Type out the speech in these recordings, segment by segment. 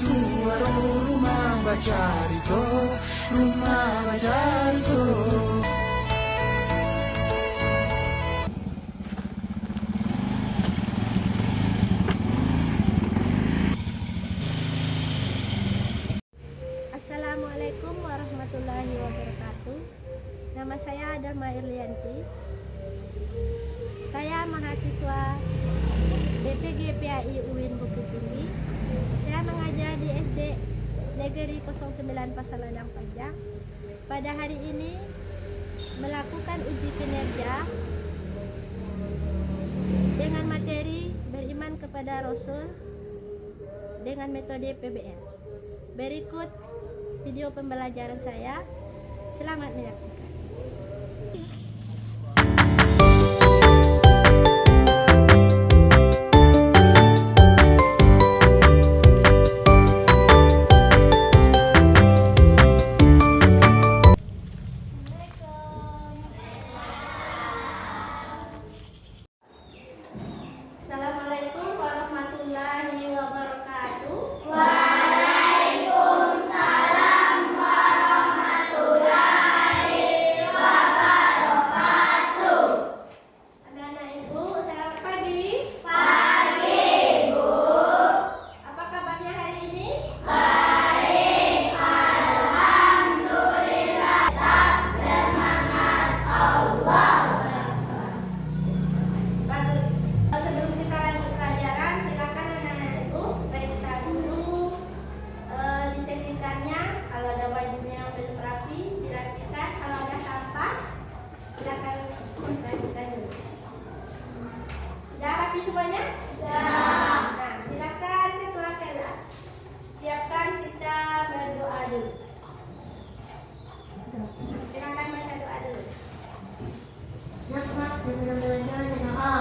suara rumah baca Riko, rumah baca Riko. Assalamualaikum warahmatullahi wabarakatuh. Nama saya Adama Irlianti. Saya mahasiswa BPG PAI UIN Bukit Tinggi. Saya mengajar di SD Negeri 09 Pasar Ladang Panjang. Pada hari ini melakukan uji kinerja dengan materi beriman kepada Rasul dengan metode PBL. Berikut video pembelajaran saya. Selamat menyaksikan. Assalamualaikum warahmatullahi wabarakatuh. Semuanya? Nah, silakan ketua kelas. Siapkan kita berdoa dulu. Silakan baca doa dulu. Nafas sebelum belajar doa.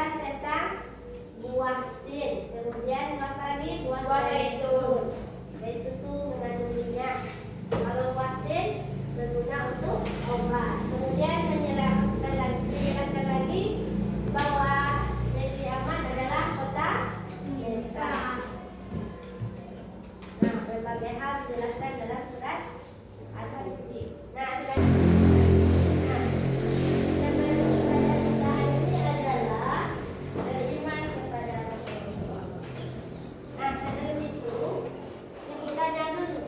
menjelaskan tentang buah tin. Kemudian apa lagi? Buah zaitun. Zaitun itu mengandung minyak. Kalau buah tin berguna untuk obat. Kemudian menjelaskan lagi bahwa negeri aman adalah kota Mekah. Nah, berbagai hal dijelaskan dalam surat Al-Baqarah. Nah, ibadah kita ini adalah beriman kepada Rasulullah. Nah, sebelum itu kita dulu.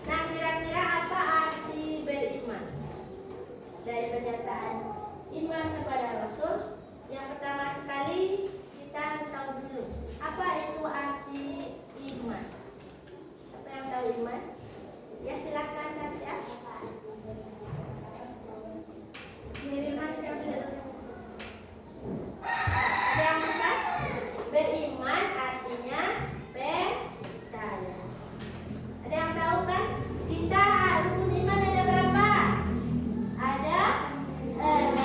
Nah, kira-kira apa arti beriman? Dari pernyataan iman kepada Rasul, yang pertama sekali kita harus tahu dulu apa itu arti iman. Siapa yang tahu iman? Ya, silakan Tasya. Beriman kepada Ada yang bisa? Beriman artinya percaya. Ada yang tahu kan? Kita rukun iman ada berapa? Ada 6.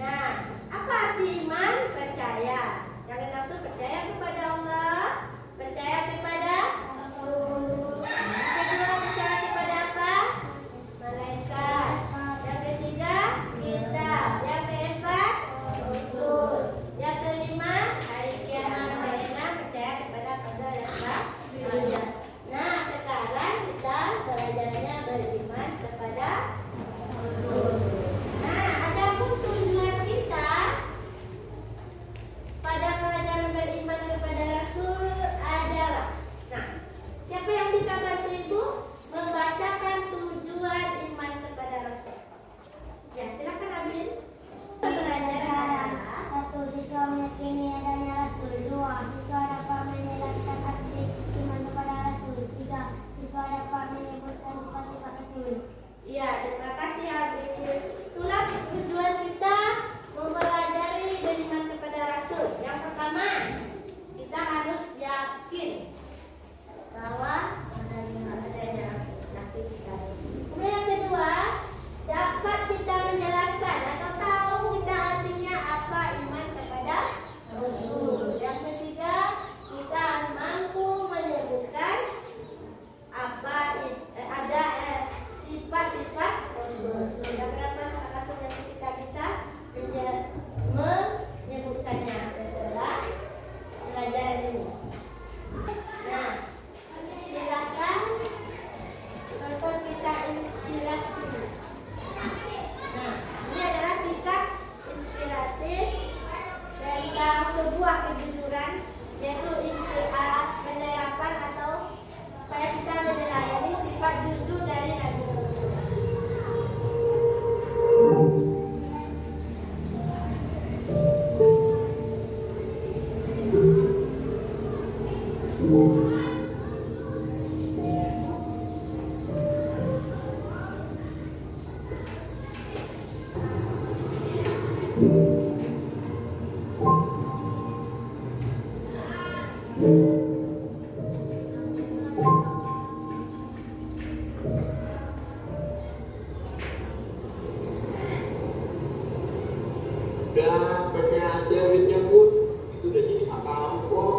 Nah, apa arti iman? Percaya. Yang enam itu percaya kepada Allah, percaya kepada Rasul. Yang kedua percaya kepada apa? Malaikat. Yang ketiga kitab. Yang keempat Rasul. Yang kelima hari kiamat. Yang enam percaya kepada qadar dan qadar. Nah, sekarang kita belajarnya beriman kepada Rasul. Nah, adapun tujuan kita pada pelajaran beriman kepada Rasul adalah, nah, siapa yang bisa bantu Ibu membacakan tujuan iman kepada Rasul? Ya, silakan Abin. Pelajaran adalah satu, siswa meyakini adanya Rasul. Dua, siswa dapat menjelaskan arti iman kepada Rasul. Tiga, siswa dapat menyebutkan sifat-sifat Rasul. ya, terima kasih Abin. Itulah tujuan kita mempelajari beriman kepada Rasul. Yang pertama, kita harus yakin bahwa adanya Rasul. Yakin kita. Kemudian yang kedua, dapat kita menjelaskan atau tahu kita artinya apa iman kepada Rasul. Yang ketiga, kita mampu menyebutkan apa ada sifat-sifat Rasul. Sudah berapa Rasul yang kita bisa menyebutkannya setelah pelajaran ini. Nah, silakan tonton kisah inspirasi. Nah, ini adalah kisah inspiratif tentang sebuah kejujuran, yaitu penerapan atau supaya kita meneladani sifat jujur dari Nabi Muhammad. Udah pakai aja duitnya Bud, itu udah jadi hak kamu kok.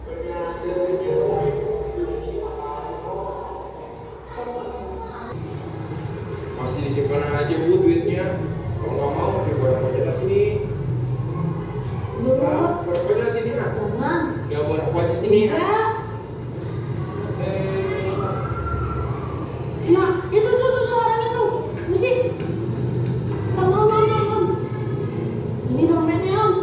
Pakai aja duitnya Bud, itu udah jadi hak kamu kok. Masih disimpan aja Bu duitnya. Kalau nggak mau, coba baca sini. Nah, baca sini ah. Nggak buat baca sini ah. Nah, itu orang itu. Musik. Om. Ini dompetnya, Om.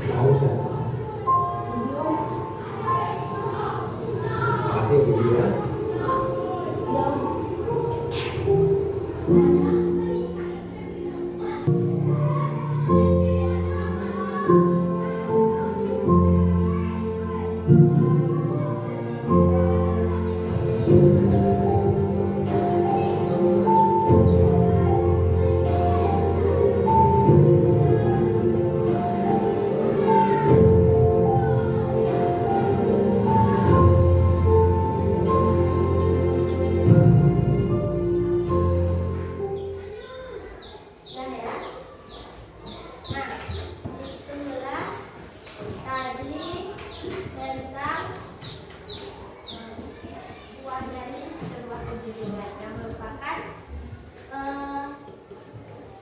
Nggak usah. tadi tentang buah dari sebuah kejujuran yang merupakan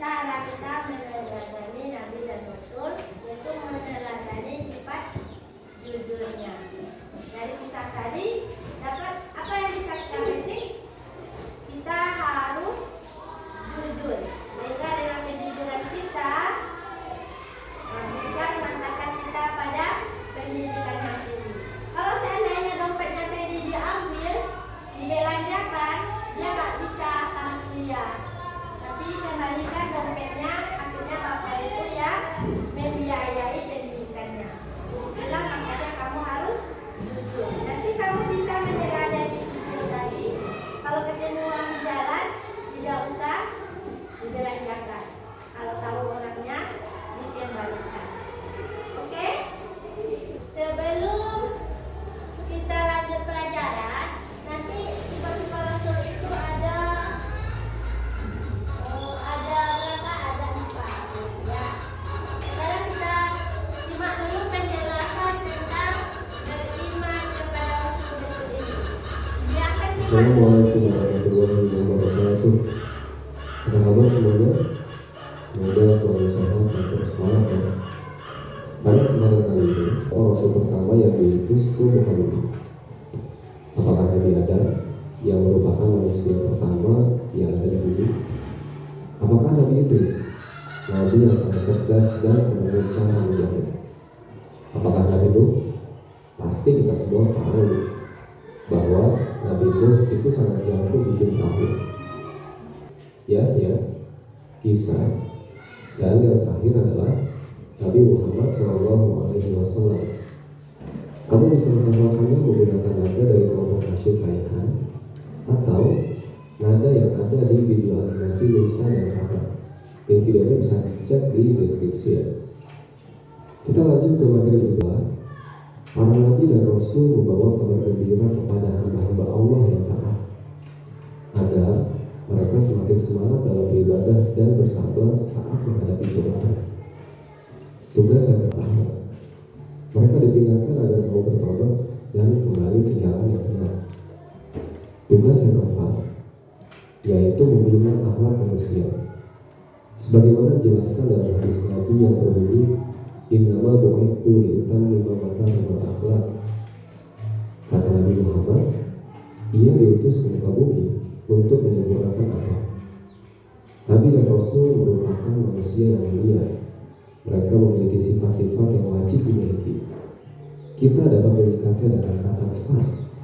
cara kita meneladani Nabi dan Rasul, yaitu meneladani sifat jujurnya. Dari kisah tadi dapat apa yang bisa kita petik? Kita harus jujur, sehingga dengan kejujuran kita bisa mengantarkan kita pada pendidikan yang tinggi. Kalau seandainya dompetnya tadi diambil, dibelanjakan, dia nggak bisa tamat kuliah. Tapi kembalikan dompetnya, akhirnya bapak itu yang membiayai pendidikannya. Bilang makanya kamu harus jujur. Nanti kamu bisa meneladani jujur tadi. Kalau ketemu uang di jalan, tidak usah dibelanjakan. Kalau tahu orangnya, dikembalikan. Oke? Sebelum kita lanjut pelajaran, nanti sifat-sifat Rasul itu ada berapa? Ada 4. Ya. Sekarang kita simak dulu penjelasan tentang beriman kepada Rasul ini. Silakan simak. Assalamualaikum warahmatullahi wabarakatuh. Apa kabar semuanya? Semoga selalu sehat dan terus semangat ya. Pada kesempatan kali ini, Rasul pertama yang diutus itu Muhammad. Apakah Nabi Adam yang merupakan manusia pertama yang ada di bumi? Apakah Nabi Idris, Nabi yang sangat cerdas dan menemukan cara menjawab? Apakah Nabi Nuh? Pasti kita semua tahu bahwa Nabi Nuh itu sangat jago bikin perahu. Ya, kisah. Dan yang terakhir adalah Nabi Muhammad SAW. Kamu bisa menghafalkannya menggunakan nada dari kelompok nasyid Raihan atau nada yang ada di video animasi Nusa dan Rata. Link videonya bisa dicek di deskripsi ya. Kita lanjut ke materi kedua. Para Nabi dan Rasul membawa kabar gembira kepada hamba-hamba Allah yang taat, agar mereka semakin semangat dalam beribadah dan bersabar saat menghadapi cobaan. Tugas yang pertama, mereka dipindahkan agar mau bertobat dan kembali ke jalan yang benar. Tugas yang keempat, yaitu membina akhlak manusia. Sebagaimana dijelaskan dalam hadis Nabi yang berbunyi, Innama bu'itsu liutammima makarimul akhlaq. Kata Nabi Muhammad, ia diutus ke muka bumi untuk menyempurnakan akhlak. Nabi dan Rasul merupakan manusia yang mulia. Mereka memiliki sifat-sifat yang wajib dimiliki. Kita dapat menyingkatnya dengan kata fas.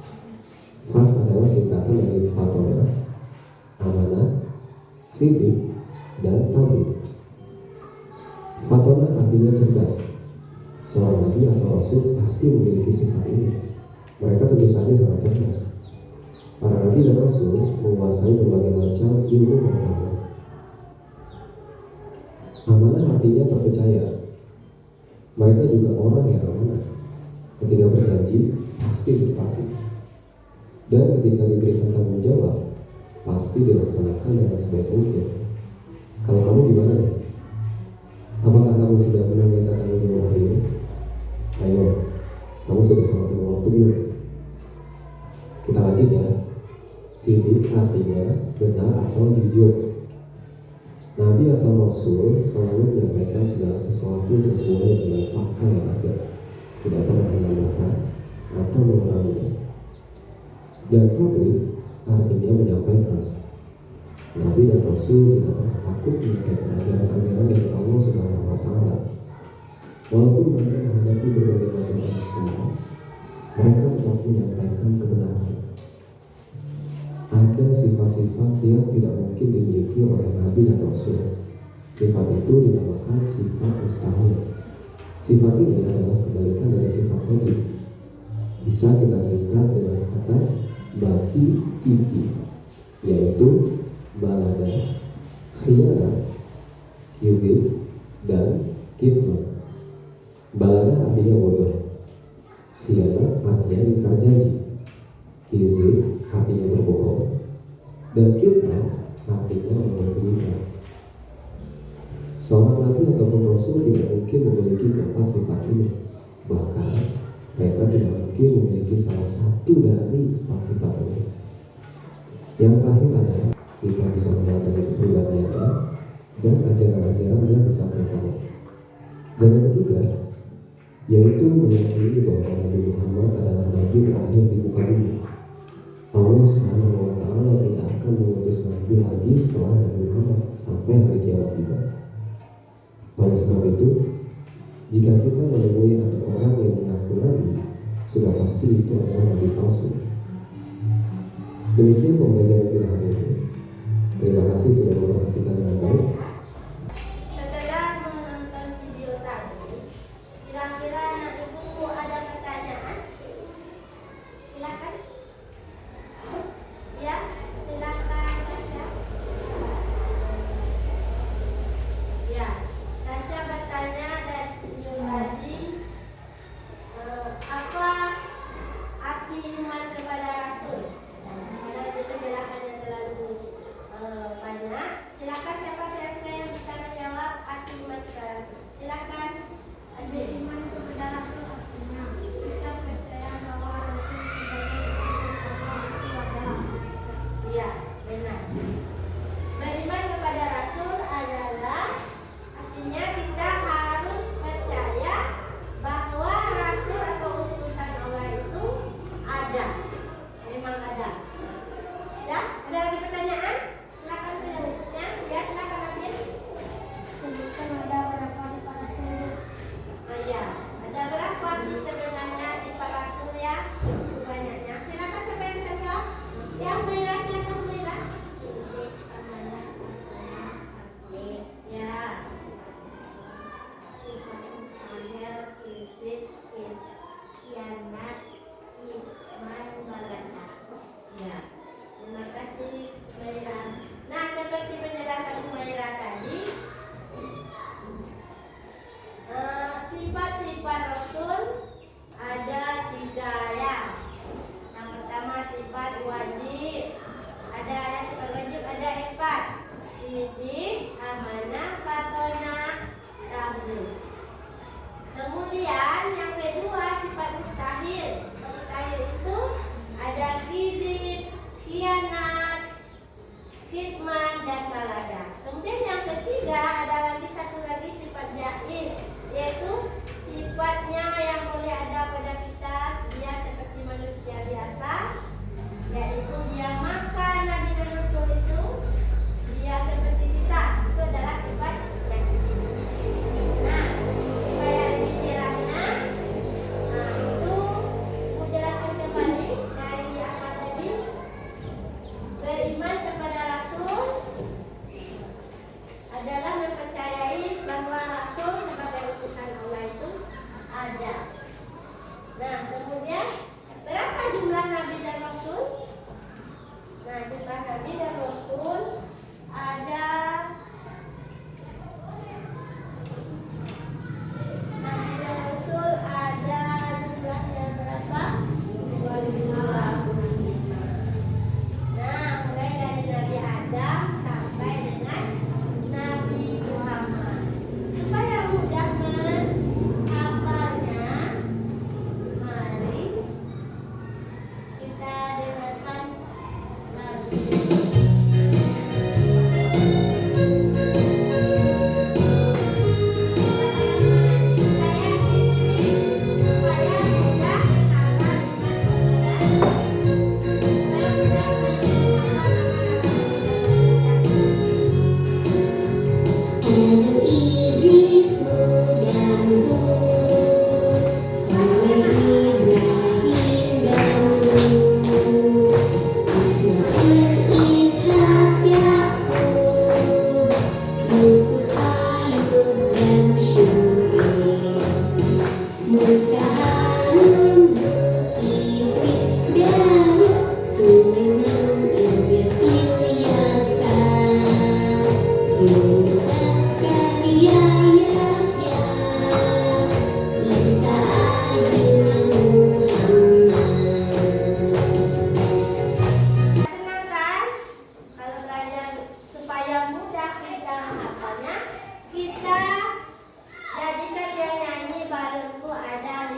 Fas adalah singkatan dari fatonah, amanah, sidik, dan tablik. Fatonah artinya cerdas. Seorang nabi atau rasul pasti memiliki sifat ini. Mereka tentu saja sangat cerdas. Para nabi dan rasul menguasai berbagai macam ilmu pengetahuan. Amanah artinya terpercaya. Mereka juga orang yang amanah. Ketika berjanji pasti ditepati. Dan ketika diberikan tanggung jawab pasti dilaksanakan dengan sebaik mungkin. Kalau kamu gimana nih? Apakah kamu sudah menunaikan tanggung jawab hari ini? Ayo, kamu sudah sangat waktu belum? Kita lanjut ya. Sidik artinya benar atau jujur. Nabi atau Rasul selalu menyampaikan segala sesuatu sesuai dengan fakta yang ada, tidak pernah menambahkan atau menguranginya. Dan tabligh artinya menyampaikan. Nabi dan Rasul tidak pernah takut menyampaikan ajaran-ajaran dari Allah Subhanahu wa Ta'ala. Walaupun mereka menghadapi berbagai macam ancaman, mereka tetap menyampaikan kebenaran. Ada sifat-sifat yang tidak mungkin dimiliki oleh Nabi dan Rasul. Sifat itu dinamakan sifat mustahil. Sifat ini adalah kebalikan dari sifat wajib. Bisa kita singkat dengan kata baki kiki, yaitu balada, khiyana, kidib, dan kitman. Balada artinya bodoh, khiyana artinya ingkar janji, kizib artinya berbohong, dan kitman artinya menyembunyikan. Seorang nabi ataupun rasul tidak mungkin memiliki keempat sifat ini. Bahkan mereka tidak mungkin memiliki salah satu dari 4 sifat ini. Yang terakhir adalah kita bisa menyadari kepribadiannya dan ajaran-ajaran yang disampaikan. Dan yang ketiga, yaitu meyakini bahwa Nabi Muhammad adalah Nabi terakhir di muka bumi. Allah Subhanahu wa Ta'ala tidak akan mengutus Nabi lagi setelah Nabi Muhammad sampai hari kiamat tiba. Oleh sebab itu, jika kita menemui ada orang yang mengaku Nabi, sudah pasti itu adalah Nabi palsu. Demikian pembelajaran kita hari ini. Terima kasih sudah memperhatikan dengan baik. Setelah menonton video tadi, kira-kira anak ibu ada pertanyaan? Silakan. Ya, silakan Tasya. Ya, Tasya bertanya dari video tadi, apa arti iman kepada Rasul? Karena itu penjelasannya terlalu banyak. Silakan siapa kira-kira yang bisa menjawab arti iman kepada Rasul? Silakan. Ada iman kepada Rasul artinya kita percaya bahwa Rasul sebagai Allah itu ada. Iya, benar. Beriman kepada Rasul adalah artinya kita harus percaya bahwa Rasul atau utusan Allah itu ada, memang ada. Ya, ada lagi pertanyaan? Silakan berikutnya. Ya, silakan ambil. Sebutkan ada berapa sifat Rasul. Oh iya, ada berapa sih sebenarnya sifat Rasul ya? Banyaknya. Silakan siapa yang bisa jawab? Yang merah, silakan merah. Sidik, amanah, percaya, adil, Ya, sifat mustahil, izin, khianat, iman, baladah. ya. Terima kasih Merah. Nah, seperti penjelasan Merah tadi, sifat-sifat Rasul ada 3 ya. Yang pertama sifat wajib. Ada sifat wajib ada 4. Sidik, amanah, fatonah, tabligh. Kemudian yang kedua sifat mustahil. Mustahil itu ada kizib, khianat, kitman, dan baladah. Kemudian yang ketiga ada lagi satu lagi sifat jaiz, yaitu sifatnya yang boleh ada pada kita, dia seperti manusia biasa, yaitu dia makan. Nabi dan Rasul itu dia seperti kita, itu adalah sifat jaiz. Nah, supaya lebih jelasnya, itu mau jelaskan kembali dari apa tadi. Beriman kepada Rasul adalah mempercayai bahwa Rasul sebagai utusan Allah itu ada. Nah, kemudian berapa jumlah Nabi dan Rasul? Nah, jumlah Nabi dan Rasul ada Nabi dan Rasul ada jumlahnya berapa? 25. Nah, mulai dari Nabi Adam sampai dengan Nabi Muhammad. Supaya mudah menghafalnya, mari kita dengarkan lagu. Kita jadikan dia nyanyi barengku ada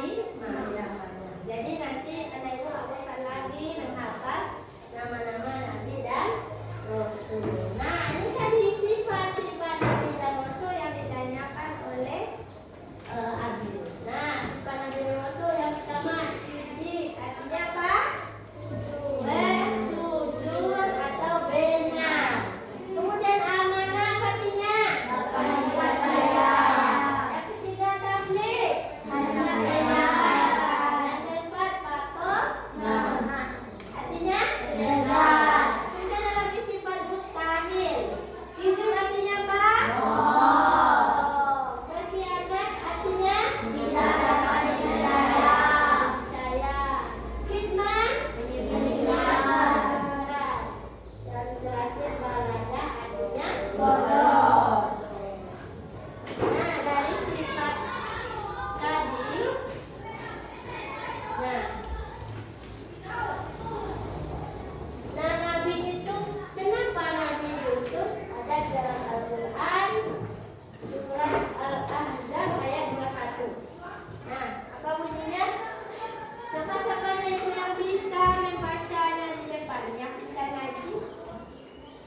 bisa membacanya di depannya, bisa ngaji?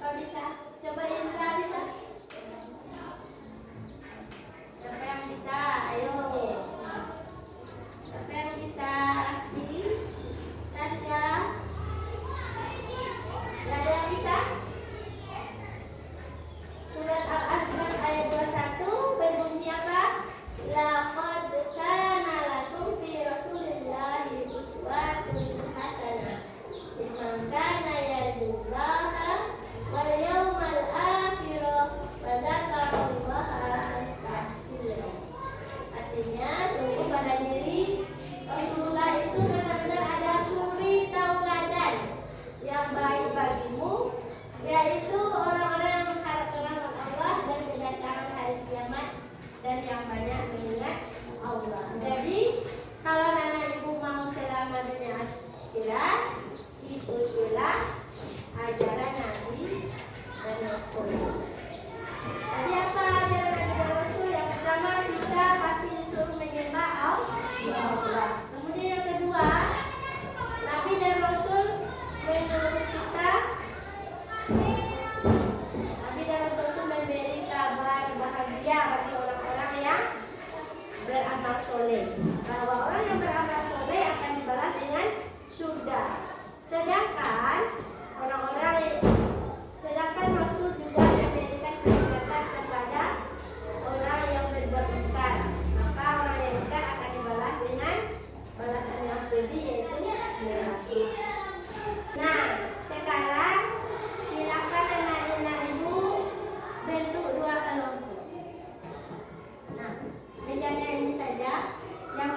Kalau bisa, coba Indra bisa. Siapa yang bisa? Ayo. Siapa yang bisa? Rasti, Tasya. Gak ada yang bisa? Surat Al-Ahzab ayat 21 berbunyi apa? Laqad kana lakum fi Rasulillahi uswatun hasanah liman kana yarjullaha wal yawmal akhir wa dzakarallaha katsira. Artinya sungguh pada diri Rasulullah itu benar-benar ada suri tauladan yang baik bagimu, yaitu orang-orang yang mengharapkan rahmat Allah dan kedatangan hari kiamat dan yang banyak mengingat Allah. Jadi kalau anak ibu mau selamat dunia akhirat, ikutilah ajaran Nabi dan Rasul. Tadi apa ajaran Nabi dan Rasul? Yang pertama, kita pasti disuruh menyembah Allah. Kemudian yang kedua, Nabi dan Rasul menyuruh kita, Nabi dan Rasul itu memberi kabar bahagia bagi orang-orang yang beramal soleh, bahwa orang yang beramal soleh akan dibalas dengan surga. Sedangkan Rasul juga memberikan peringatan kepada orang yang berbuat besar, maka orang yang besar akan dibalas dengan balasan yang pedih, yaitu neraka. Nah, sekarang silakan anak-anak ibu bentuk dua kelompok. Nah, mejanya ini saja. Yang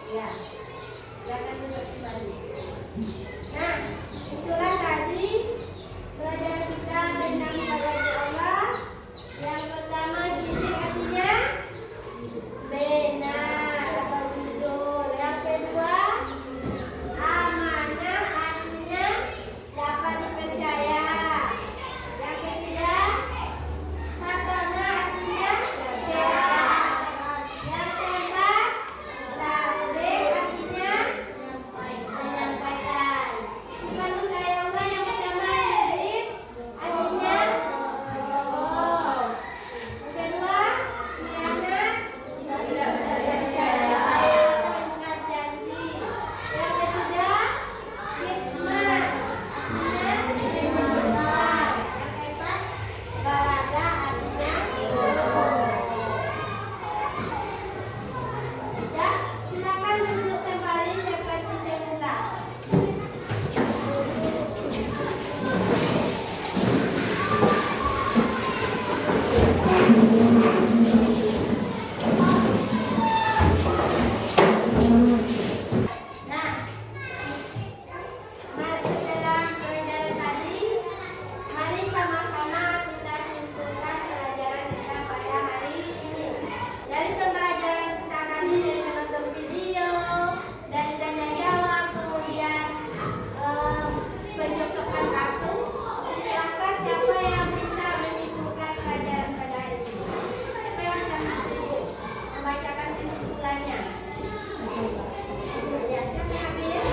Ya, silakan duduk kembali. Nah, itulah tadi pelajaran kita tentang pada Allah. Yang pertama, sidik artinya benar atau jujur. Yang kedua, amanah artinya dapat dipercaya. Yang ketiga, matana artinya cerdas. Yang keempat, tabligh artinya menyampaikan. Sifat saya Allah yang pertama mirip artinya bohong. Yang kedua, khianat tidak percaya atau ingkar janji. Yang ketiga, hikmah artinya mendengar. Yang keempat, balaga artinya ya, silakan duduk kembali seperti semula. Nah, setelah pelajaran tadi, mari sama-sama kita simpulkan pelajaran kita pada hari ini. Dari pembelajaran kita tadi, dari menonton video, dari tanya jawab, kemudian pencocokan kartu, silakan siapa yang bisa menyimpulkan pelajaran pada hari ini. Siapa yang bisa membacakan kesimpulannya? Ya, silakan ambil.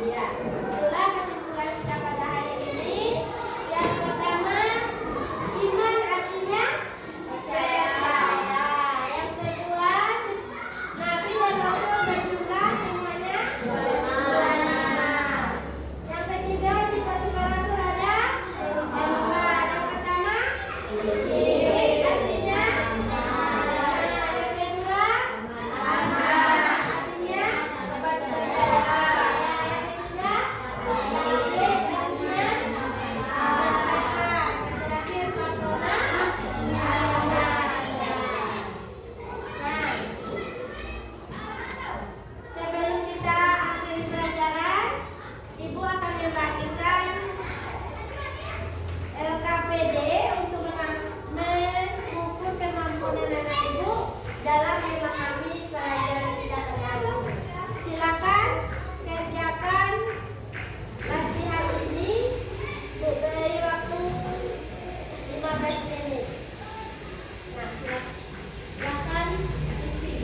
Ya, itulah kesimpulan kita pada hari ini. Yang pertama, iman artinya percaya. Yang kedua, Nabi dan Rasul berjumlah semuanya benar. Yang ketiga, sifat-sifat Rasul ada empat. Yang pertama, sidik artinya benar. Yang kedua, amanah artinya percaya. Yang ketiga, tabligh artinya menyampaikan. Yang terakhir, matona artinya cerdas. Nah, sebelum kita akhiri pelajaran, Ibu akan membagikan LKPD untuk mengukur kemampuan anak Ibu dalam memahami pelajaran kita pada hari ini. Silakan kerjakan latihan ini, beri waktu 15 menit. Nah, silakan isi.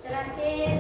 Terakhir